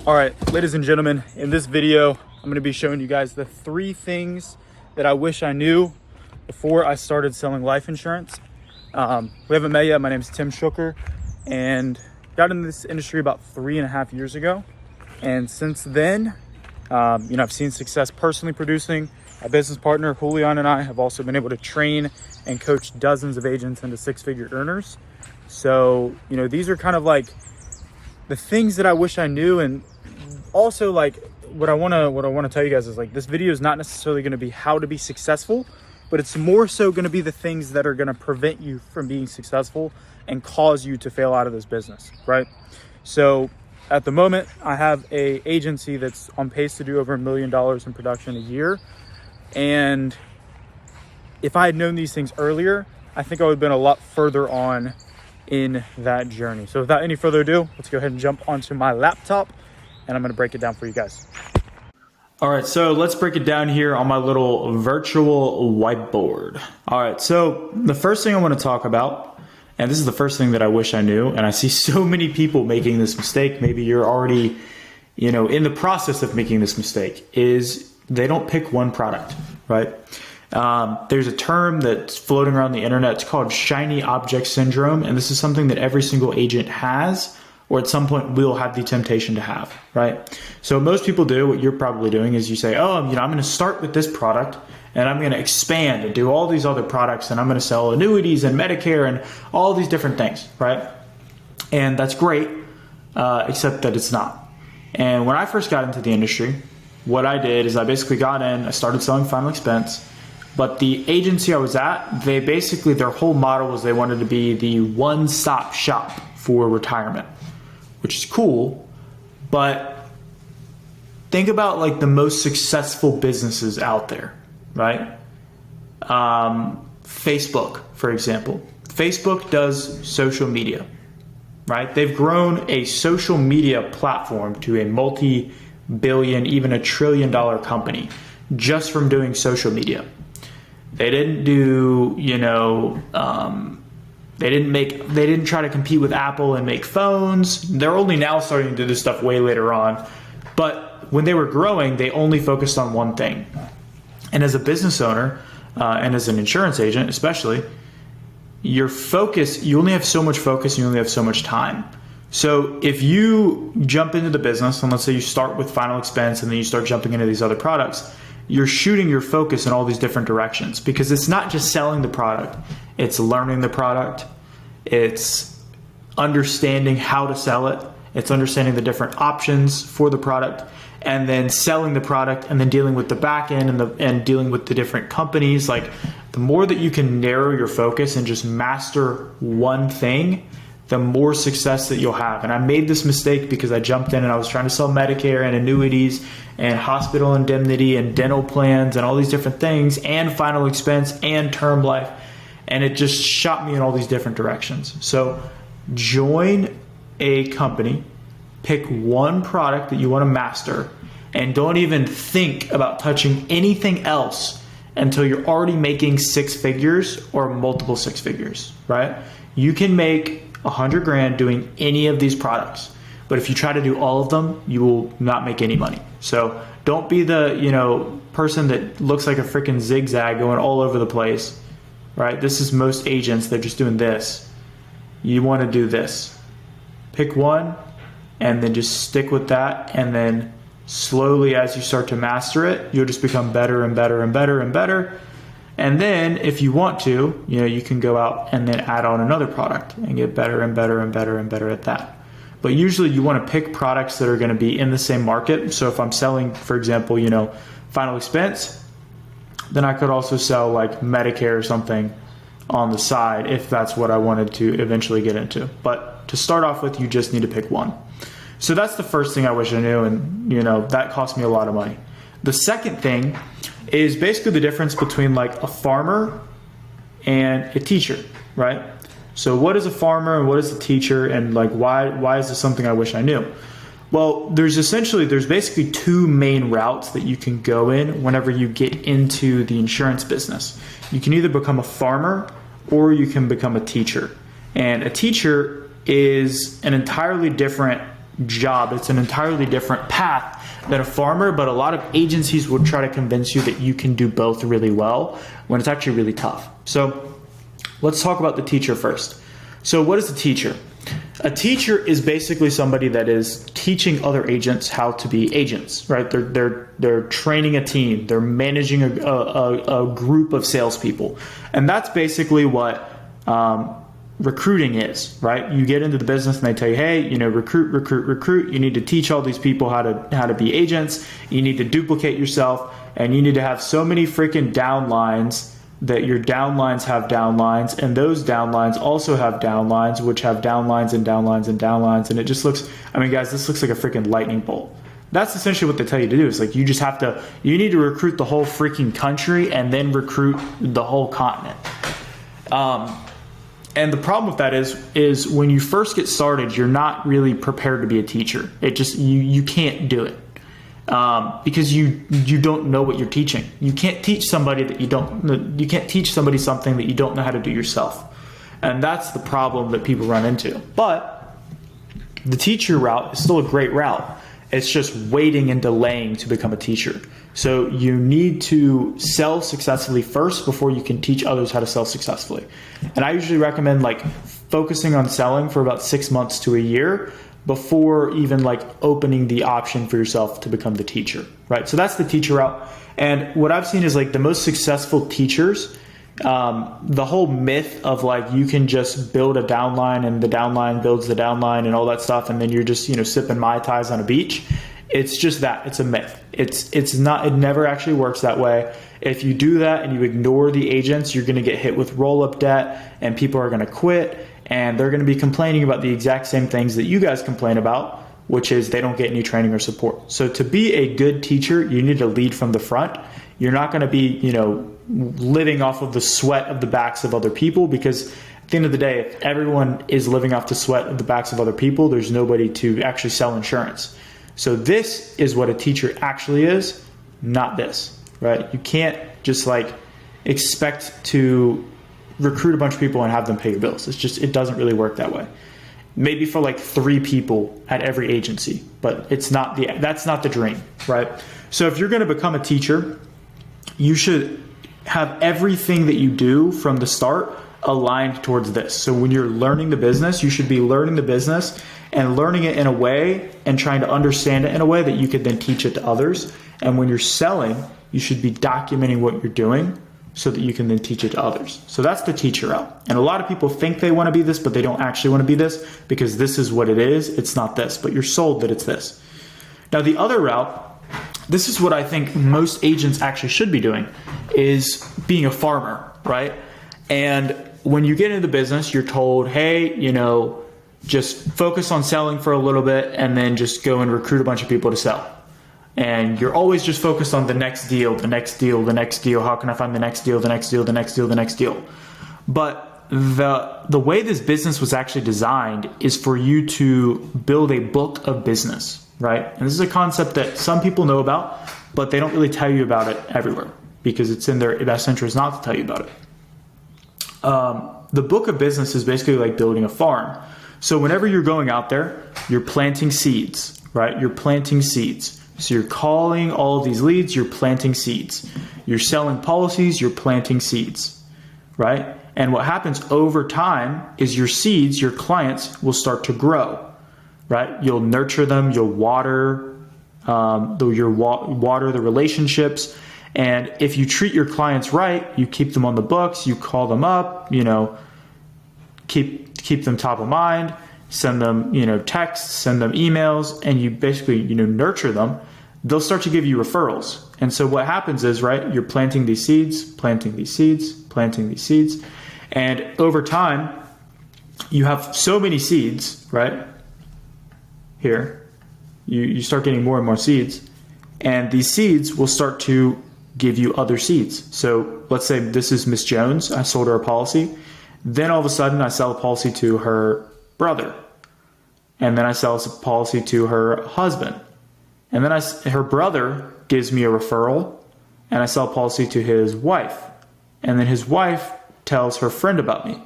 All right, ladies and gentlemen, in this video, I'm going to be showing you guys the 3 things that I wish I knew before I started selling life insurance. We haven't met yet. My name is Tim Shooker, and got into this industry about 3.5 years ago. And since then, I've seen success personally producing. My business partner, Julian, and I have also been able to train and coach dozens of agents into 6-figure earners. So, these are kind of like the things that I wish I knew. And also, like, what I want to tell you guys is, like, this video is not necessarily going to be how to be successful, but it's more so going to be the things that are going to prevent you from being successful and cause you to fail out of this business, right? So at the moment, I have a agency that's on pace to do over $1 million in production a year. And if I had known these things earlier, I think I would have been a lot further on in that journey. So without any further ado, let's go ahead and jump onto my laptop, and I'm going to break it down for you guys. All right, so let's break it down here on my little virtual whiteboard. All right, so the first thing I want to talk about, and this is the first thing that I wish I knew, and I see so many people making this mistake, maybe you're already, in the process of making this mistake, is they don't pick one product, right? There's a term that's floating around the internet. It's called shiny object syndrome, and this is something that every single agent has, or at some point will have the temptation to have, right? So most people do, what you're probably doing is you say, I'm going to start with this product and I'm going to expand and do all these other products, and I'm going to sell annuities and Medicare and all these different things, right? And that's great, except that it's not. And when I first got into the industry, what I did is I basically got in, I started selling final expense, but the agency I was at, their whole model was they wanted to be the one-stop shop for retirement, which is cool, but think about like the most successful businesses out there, right? Facebook, for example. Facebook does social media, right? They've grown a social media platform to a multi-billion, even $1 trillion company just from doing social media. They didn't do, they didn't try to compete with Apple and make phones. They're only now starting to do this stuff way later on. But when they were growing, they only focused on one thing. And as a business owner, and as an insurance agent especially, you only have so much focus, you only have so much time. So if you jump into the business, and let's say you start with final expense and then you start jumping into these other products, you're shooting your focus in all these different directions, because it's not just selling the product, it's learning the product, it's understanding how to sell it, it's understanding the different options for the product, and then selling the product, and then dealing with the back end and dealing with the different companies. Like, the more that you can narrow your focus and just master one thing, the more success that you'll have. And I made this mistake because I jumped in and I was trying to sell Medicare and annuities and hospital indemnity and dental plans and all these different things, and final expense and term life. And it just shot me in all these different directions. So join a company, pick one product that you want to master, and don't even think about touching anything else until you're already making 6 figures or multiple 6 figures, right? You can make $100,000 doing any of these products, but if you try to do all of them, you will not make any money. So don't be the person that looks like a freaking zigzag going all over the place, right? This is most agents. They're just doing this. You want to do this. Pick one and then just stick with that, and then slowly, as you start to master it, you'll just become better and better and better and better. And then if you want to, you can go out and then add on another product and get better and better and better and better at that. But usually you want to pick products that are going to be in the same market. So if I'm selling, for example, final expense, then I could also sell like Medicare or something on the side if that's what I wanted to eventually get into. But to start off with, you just need to pick one. So that's the first thing I wish I knew, and that cost me a lot of money. The second thing is basically the difference between like a farmer and a teacher, right? So what is a farmer and what is a teacher, and like why is this something I wish I knew? Well, there's basically 2 main routes that you can go in whenever you get into the insurance business. You can either become a farmer or you can become a teacher. And a teacher is an entirely different job. It's an entirely different path than a farmer, but a lot of agencies will try to convince you that you can do both really well when it's actually really tough. So let's talk about the teacher first. So what is a teacher? A teacher is basically somebody that is teaching other agents how to be agents, right? They're training a team. They're managing a group of salespeople, and that's basically what recruiting is, right? You get into the business and they tell you, hey, recruit. You need to teach all these people how to be agents. You need to duplicate yourself, and you need to have so many freaking downlines that your downlines have downlines, and those downlines also have downlines, which have downlines and downlines and downlines. And it just looks, I mean, guys, this looks like a freaking lightning bolt. That's essentially what they tell you to do. It's like, you need to recruit the whole freaking country and then recruit the whole continent. And the problem with that is when you first get started, you're not really prepared to be a teacher. It just, you can't do it. Because you don't know what you're teaching. You can't teach somebody you can't teach somebody something that you don't know how to do yourself. And that's the problem that people run into. But the teacher route is still a great route. It's just waiting and delaying to become a teacher. So you need to sell successfully first before you can teach others how to sell successfully. And I usually recommend focusing on selling for about 6 months to a year before even opening the option for yourself to become the teacher, right? So that's the teacher route. And what I've seen is the most successful teachers, the whole myth of you can just build a downline and the downline builds the downline and all that stuff, and then you're just sipping Mai Tais on a beach. It's just that. It's a myth. It's not. It never actually works that way. If you do that and you ignore the agents, you're going to get hit with roll-up debt, and people are going to quit, and they're going to be complaining about the exact same things that you guys complain about, which is they don't get any training or support. So to be a good teacher, you need to lead from the front. You're not going to be, living off of the sweat of the backs of other people, because at the end of the day, if everyone is living off the sweat of the backs of other people, there's nobody to actually sell insurance. So this is what a teacher actually is, not this, right? You can't just expect to recruit a bunch of people and have them pay your bills. It doesn't really work that way. Maybe for 3 people at every agency, but that's not the dream, right? So if you're going to become a teacher, you should have everything that you do from the start aligned towards this. So when you're learning the business, you should be learning the business and learning it in a way and trying to understand it in a way that you could then teach it to others. And when you're selling, you should be documenting what you're doing so that you can then teach it to others. So that's the teacher route. And a lot of people think they want to be this, but they don't actually want to be this, because this is what it is. It's not this, but you're sold that it's this. Now the other route, this is what I think most agents actually should be doing, is being a farmer, right? And when you get into the business, you're told, hey, just focus on selling for a little bit and then just go and recruit a bunch of people to sell. And you're always just focused on the next deal, the next deal, the next deal. How can I find the next deal, the next deal, the next deal, the next deal? But the way this business was actually designed is for you to build a book of business, right? And this is a concept that some people know about, but they don't really tell you about it everywhere, because it's in their best interest not to tell you about it. The book of business is basically like building a farm. So whenever you're going out there, you're planting seeds, right? You're planting seeds. So you're calling all of these leads, you're planting seeds. You're selling policies, you're planting seeds, right? And what happens over time is your seeds, your clients will start to grow, right? You'll nurture them, you'll water, water the relationships. And if you treat your clients right, you keep them on the books, you call them up, keep them top of mind, send them, texts, send them emails, and you basically, nurture them, they'll start to give you referrals. And so what happens is, right, you're planting these seeds, planting these seeds, planting these seeds. And over time, you have so many seeds, right? Here, you start getting more and more seeds, and these seeds will start to give you other seeds. So let's say this is Miss Jones. I sold her a policy. Then all of a sudden I sell a policy to her brother. And then I sell a policy to her husband. And then her brother gives me a referral, and I sell a policy to his wife. And then his wife tells her friend about me.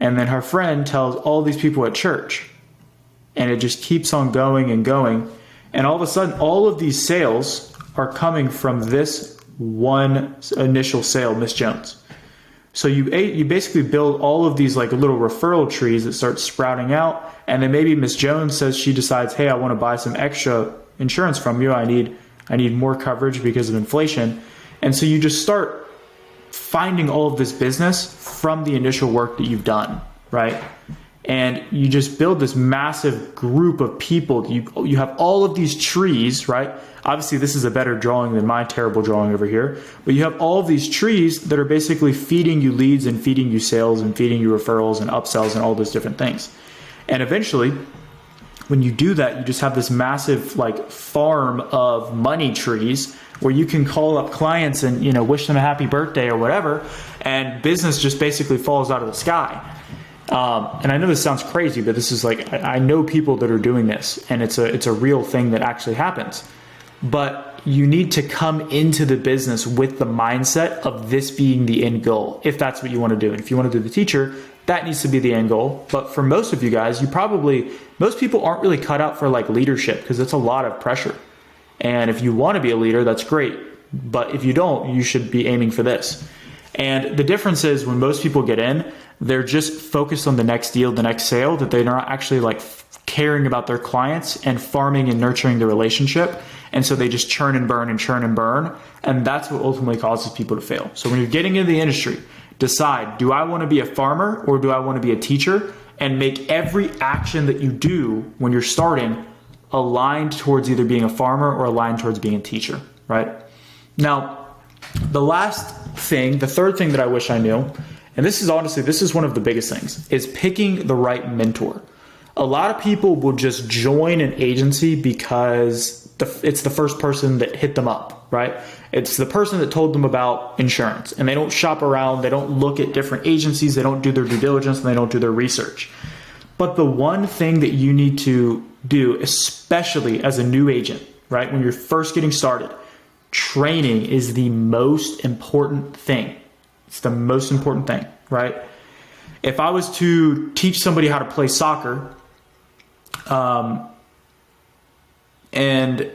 And then her friend tells all these people at church. and it just keeps on going and going. And all of a sudden, all of these sales are coming from this one initial sale, Miss Jones. So you basically build all of these like little referral trees that start sprouting out. And then maybe Miss Jones says she decides, hey, I want to buy some extra insurance from you. I need more coverage because of inflation. And so you just start finding all of this business from the initial work that you've done, right? And you just build this massive group of people. You have all of these trees, right? Obviously, this is a better drawing than my terrible drawing over here. But you have all of these trees that are basically feeding you leads and feeding you sales and feeding you referrals and upsells and all those different things. And eventually, when you do that, you just have this massive like farm of money trees where you can call up clients and wish them a happy birthday or whatever, and business just basically falls out of the sky. And I know this sounds crazy, but this is like, I know people that are doing this, and it's a real thing that actually happens. But you need to come into the business with the mindset of this being the end goal, if that's what you want to do. And if you want to do the teacher, that needs to be the end goal. But for most of you guys, most people aren't really cut out for like leadership, because it's a lot of pressure. And if you want to be a leader, that's great. But if you don't, you should be aiming for this. And the difference is when most people get in, they're just focused on the next deal, the next sale, that they're not actually like caring about their clients and farming and nurturing the relationship. And so they just churn and burn and churn and burn. And that's what ultimately causes people to fail. So when you're getting into the industry, decide, do I want to be a farmer or do I want to be a teacher? And make every action that you do when you're starting aligned towards either being a farmer or aligned towards being a teacher, right? Now, the third thing that I wish I knew, and this is one of the biggest things, is picking the right mentor. A lot of people will just join an agency because it's the first person that hit them up, right? It's the person that told them about insurance, and they don't shop around, they don't look at different agencies, they don't do their due diligence, and they don't do their research. But the one thing that you need to do, especially as a new agent, right, when you're first getting started, training is the most important thing. It's the most important thing, right? If I was to teach somebody how to play soccer, and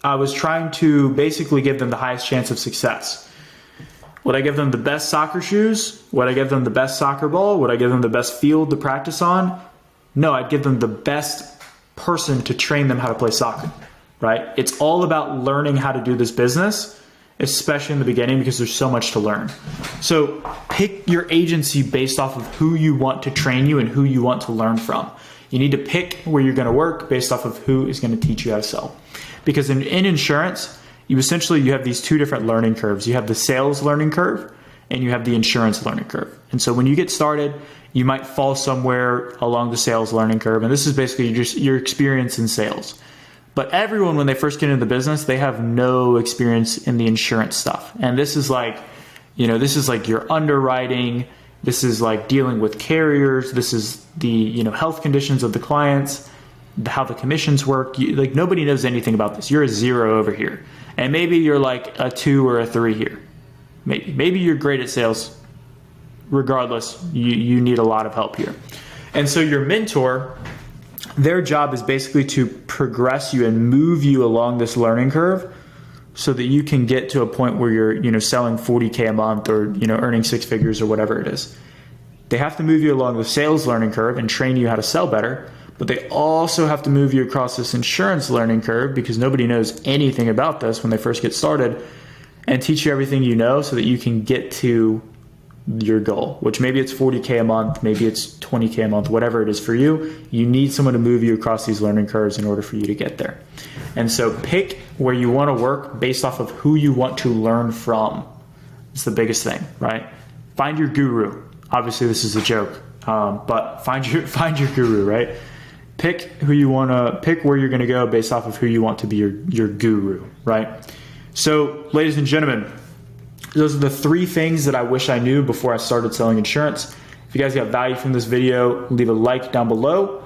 I was trying to basically give them the highest chance of success, would I give them the best soccer shoes? Would I give them the best soccer ball? Would I give them the best field to practice on? No, I'd give them the best person to train them how to play soccer, right? It's all about learning how to do this business, especially in the beginning, because there's so much to learn. So pick your agency based off of who you want to train you and who you want to learn from. You need to pick where you're going to work based off of who is going to teach you how to sell. Because in insurance, you have these two different learning curves. You have the sales learning curve and you have the insurance learning curve. And so when you get started, you might fall somewhere along the sales learning curve. And this is basically just your experience in sales. But everyone, when they first get into the business, they have no experience in the insurance stuff. And this is like your underwriting. This is like dealing with carriers. This is the, health conditions of the clients, how the commissions work. Nobody knows anything about this. You're a 0 over here. And maybe you're like a 2 or a 3 here. Maybe you're great at sales. Regardless, you need a lot of help here. And so your mentor, their job is basically to progress you and move you along this learning curve so that you can get to a point where you're, selling 40K a month or, earning 6 figures or whatever it is. They have to move you along the sales learning curve and train you how to sell better, but they also have to move you across this insurance learning curve, because nobody knows anything about this when they first get started, and teach you everything you know so that you can get to your goal, which maybe it's 40K a month, maybe it's 20K a month, whatever it is for you. You need someone to move you across these learning curves in order for you to get there. And so pick where you want to work based off of who you want to learn from. It's the biggest thing, right? Find your guru. Obviously this is a joke, but find your guru, right? Pick who you want to pick, where you're going to go based off of who you want to be your guru, right? So ladies and gentlemen, those are the 3 things that I wish I knew before I started selling insurance. If you guys got value from this video, leave a like down below.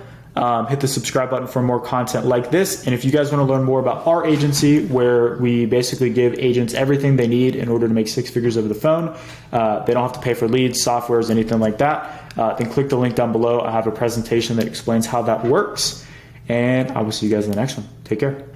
Hit the subscribe button for more content like this. And if you guys want to learn more about our agency, where we basically give agents everything they need in order to make 6 figures over the phone, they don't have to pay for leads, softwares, anything like that, then click the link down below. I have a presentation that explains how that works. And I will see you guys in the next one. Take care.